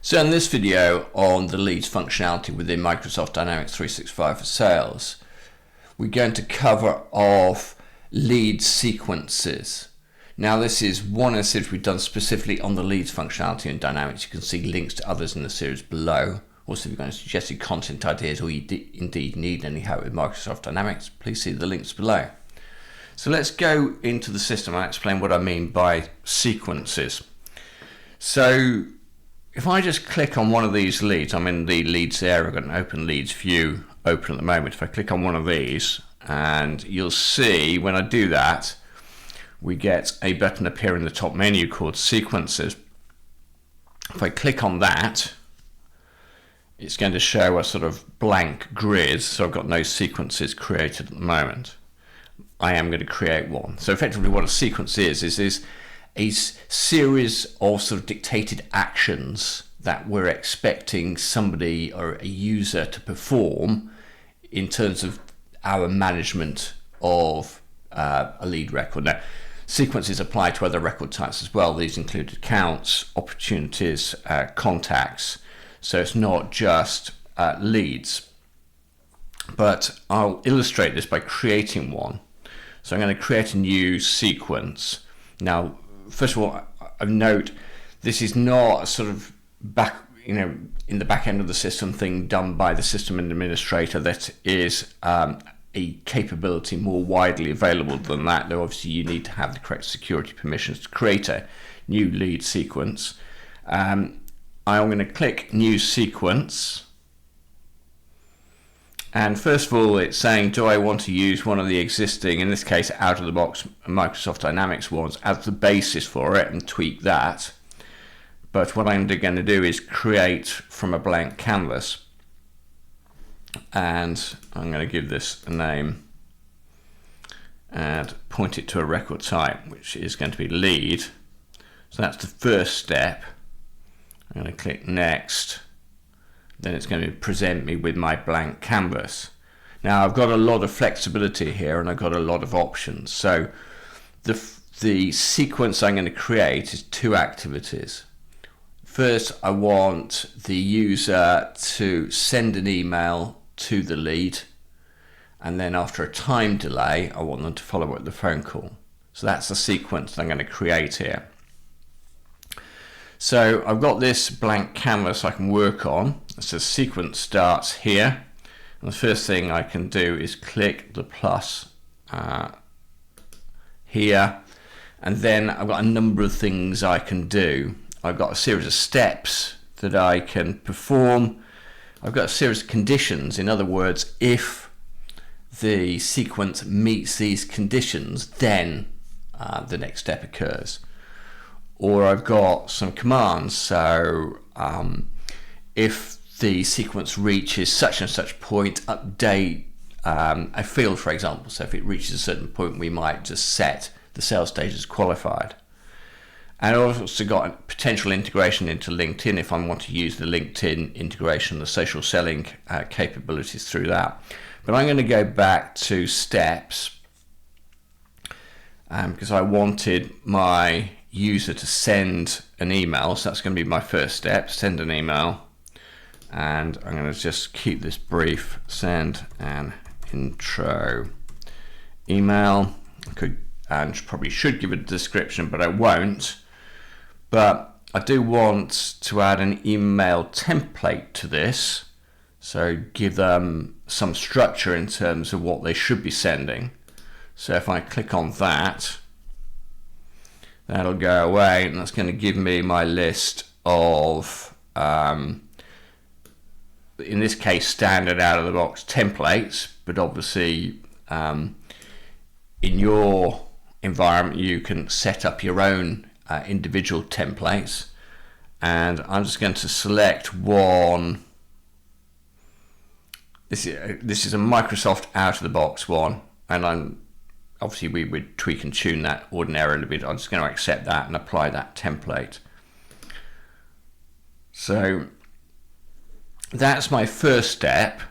So in this video on the leads functionality within Microsoft Dynamics 365 for Sales, we're going to cover off lead sequences. Now this is one of the series we've done specifically on the leads functionality in Dynamics. You can see links to others in the series below. Also, if you've got any suggested content ideas or you indeed need any help with Microsoft Dynamics, please see the links below. So let's go into the system and explain what I mean by sequences. So if I just click on one of these leads, I'm in the leads area, I've got an open leads view open at the moment. If I click on one of these, and you'll see when I do that, we get a button appear in the top menu called sequences. If I click on that, it's going to show a sort of blank grid, so I've got no sequences created at the moment. I am going to create one. So effectively what a sequence is a series of sort of dictated actions that we're expecting somebody or a user to perform in terms of our management of a lead record. Now, sequences apply to other record types as well. These include accounts, opportunities, contacts. So it's not just leads. But I'll illustrate this by creating one. So I'm going to create a new sequence. Now, first of all, I note this is not a sort of in the back end of the system thing done by the system administrator. That is a capability more widely available than that. Though obviously you need to have the correct security permissions to create a new lead sequence. I'm going to click New Sequence. And first of all, it's saying, do I want to use one of the existing, in this case, out-of-the-box Microsoft Dynamics ones as the basis for it and tweak that. But what I'm going to do is create from a blank canvas. And I'm going to give this a name and point it to a record type, which is going to be lead. So that's the first step. I'm going to click Next. Then it's going to present me with my blank canvas. Now I've got a lot of flexibility here and I've got a lot of options. So the sequence I'm going to create is two activities. First, I want the user to send an email to the lead, and then after a time delay, I want them to follow up with the phone call. So that's the sequence that I'm going to create here. So I've got this blank canvas I can work on. So the sequence starts here. And the first thing I can do is click the plus here. And then I've got a number of things I can do. I've got a series of steps that I can perform. I've got a series of conditions. In other words, if the sequence meets these conditions, then the next step occurs. Or I've got some commands. So if the sequence reaches such and such point, update a field, for example. So if it reaches a certain point, we might just set the sales stage as qualified. And I've also got potential integration into LinkedIn if I want to use the LinkedIn integration, the social selling capabilities through that. But I'm going to go back to steps because I wanted my user to send an email. So that's going to be my first step, send an email. And I'm going to just keep this brief, send an intro email. I could and probably should give a description, but I won't. But I do want to add an email template to this, so give them some structure in terms of what they should be sending. So if I click on that, that'll go away, and that's going to give me my list of, in this case, standard out-of-the-box templates. But obviously, in your environment, you can set up your own individual templates. And I'm just going to select one. This is a Microsoft out-of-the-box one, and obviously we would tweak and tune that ordinarily, but I'm just going to accept that and apply that template. So that's my first step,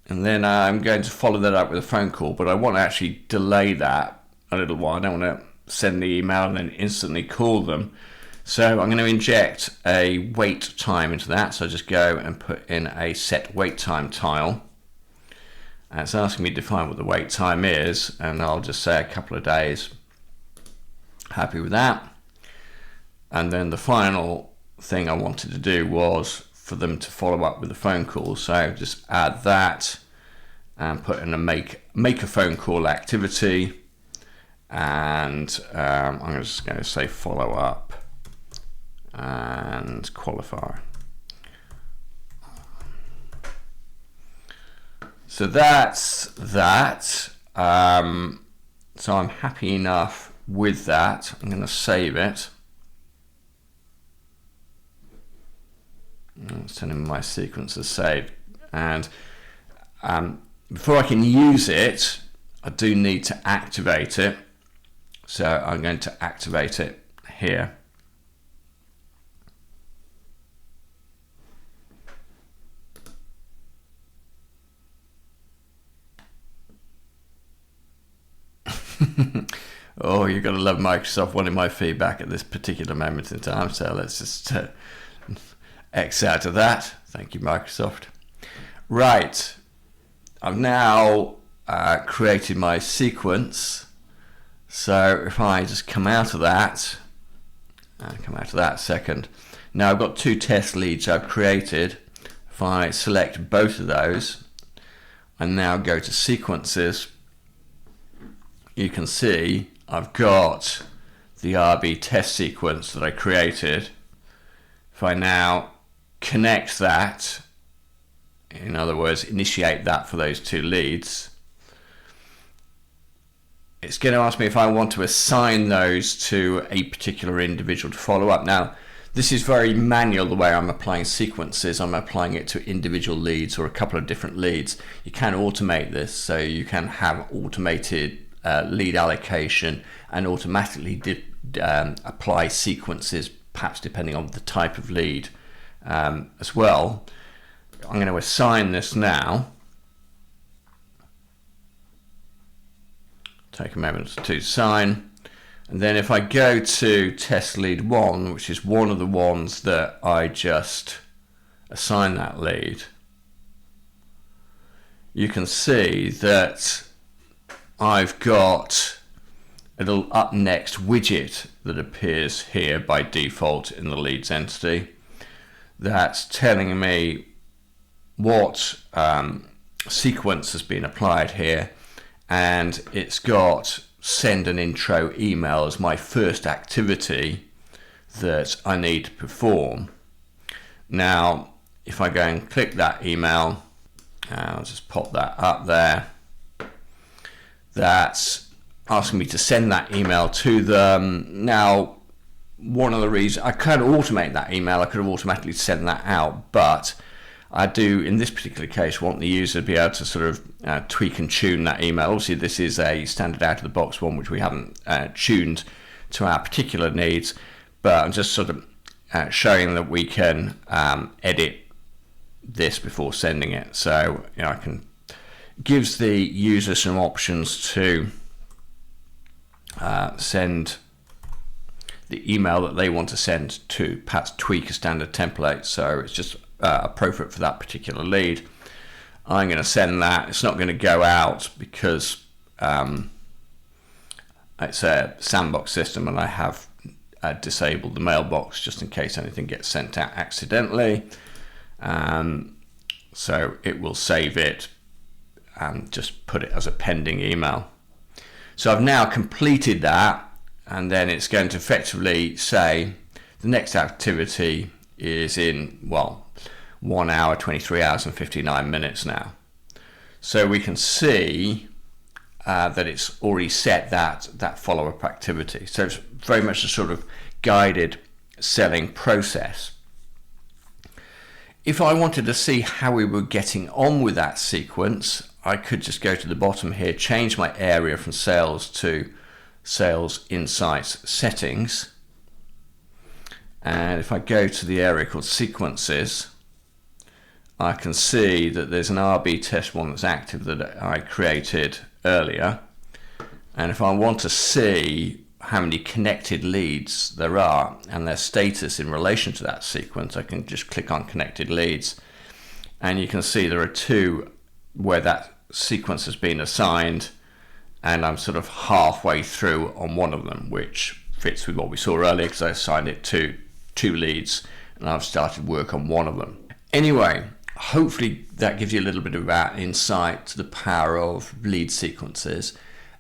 and then I'm going to follow that up with a phone call, but I want to actually delay that a little while. I don't want to send the email and then instantly call them. So I'm going to inject a wait time into that. So I just go and put in a set wait time tile. And it's asking me to define what the wait time is, and I'll just say a couple of days. Happy with that. And then the final thing I wanted to do was for them to follow up with a phone call. So just add that and put in a make a phone call activity. And I'm just going to say follow up and qualifier. So that's that. So I'm happy enough with that. I'm going to save it. It's telling me my sequence is saved. And before I can use it, I do need to activate it. So I'm going to activate it here. Oh, you've got to love Microsoft wanting my feedback at this particular moment in time. So let's just X out of that. Thank you, Microsoft. Right. I've now created my sequence. So if I just come out of that, and come out of that second. Now I've got 2 test leads I've created. If I select both of those and now go to sequences, you can see I've got the RB test sequence that I created. If I now connect that, in other words, initiate that for those 2 leads, it's going to ask me if I want to assign those to a particular individual to follow up. Now, this is very manual the way I'm applying sequences. I'm applying it to individual leads or a couple of different leads. You can automate this, so you can have automated lead allocation and automatically apply sequences, perhaps depending on the type of lead as well. I'm going to assign this now. Take a moment to assign. And then if I go to test lead 1, which is one of the ones that I just assigned that lead, you can see that I've got a little up next widget that appears here by default in the leads entity that's telling me what sequence has been applied here, and it's got send an intro email as my first activity that I need to perform. Now if I go and click that email, I'll just pop that up there, that's asking me to send that email to them. Now one of the reasons I could automate that email, I could have automatically sent that out, but I do in this particular case want the user to be able to sort of tweak and tune that email. Obviously this is a standard out of the box one which we haven't tuned to our particular needs, but I'm just sort of showing that we can edit this before sending it. So I can gives the user some options to send the email that they want to send to, perhaps tweak a standard template, so it's just appropriate for that particular lead. I'm going to send that. It's not going to go out because it's a sandbox system and I have disabled the mailbox just in case anything gets sent out accidentally. So it will save it and just put it as a pending email. So I've now completed that, and then it's going to effectively say the next activity is in 1 hour, 23 hours and 59 minutes now. So we can see that it's already set that follow-up activity. So it's very much a sort of guided selling process. If I wanted to see how we were getting on with that sequence, I could just go to the bottom here, change my area from sales to sales insights settings. And if I go to the area called sequences, I can see that there's an RB test one that's active that I created earlier. And if I want to see how many connected leads there are and their status in relation to that sequence, I can just click on connected leads, and you can see there are 2 where that sequence has been assigned, and I'm sort of halfway through on one of them, which fits with what we saw earlier because I assigned it to 2 leads and I've started work on one of them. Anyway, hopefully that gives you a little bit of that insight to the power of lead sequences.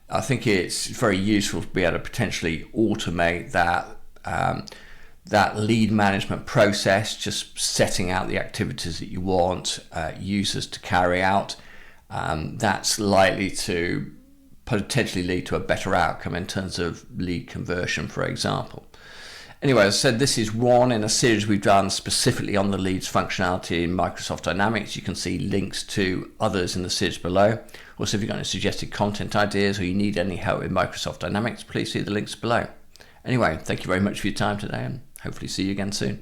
I think it's very useful to be able to potentially automate that lead management process, just setting out the activities that you want users to carry out. That's likely to potentially lead to a better outcome in terms of lead conversion, for example. Anyway, as I said, this is one in a series we've done specifically on the leads functionality in Microsoft Dynamics. You can see links to others in the series below. Also, if you've got any suggested content ideas or you need any help with Microsoft Dynamics, please see the links below. Anyway, thank you very much for your time today, and hopefully see you again soon.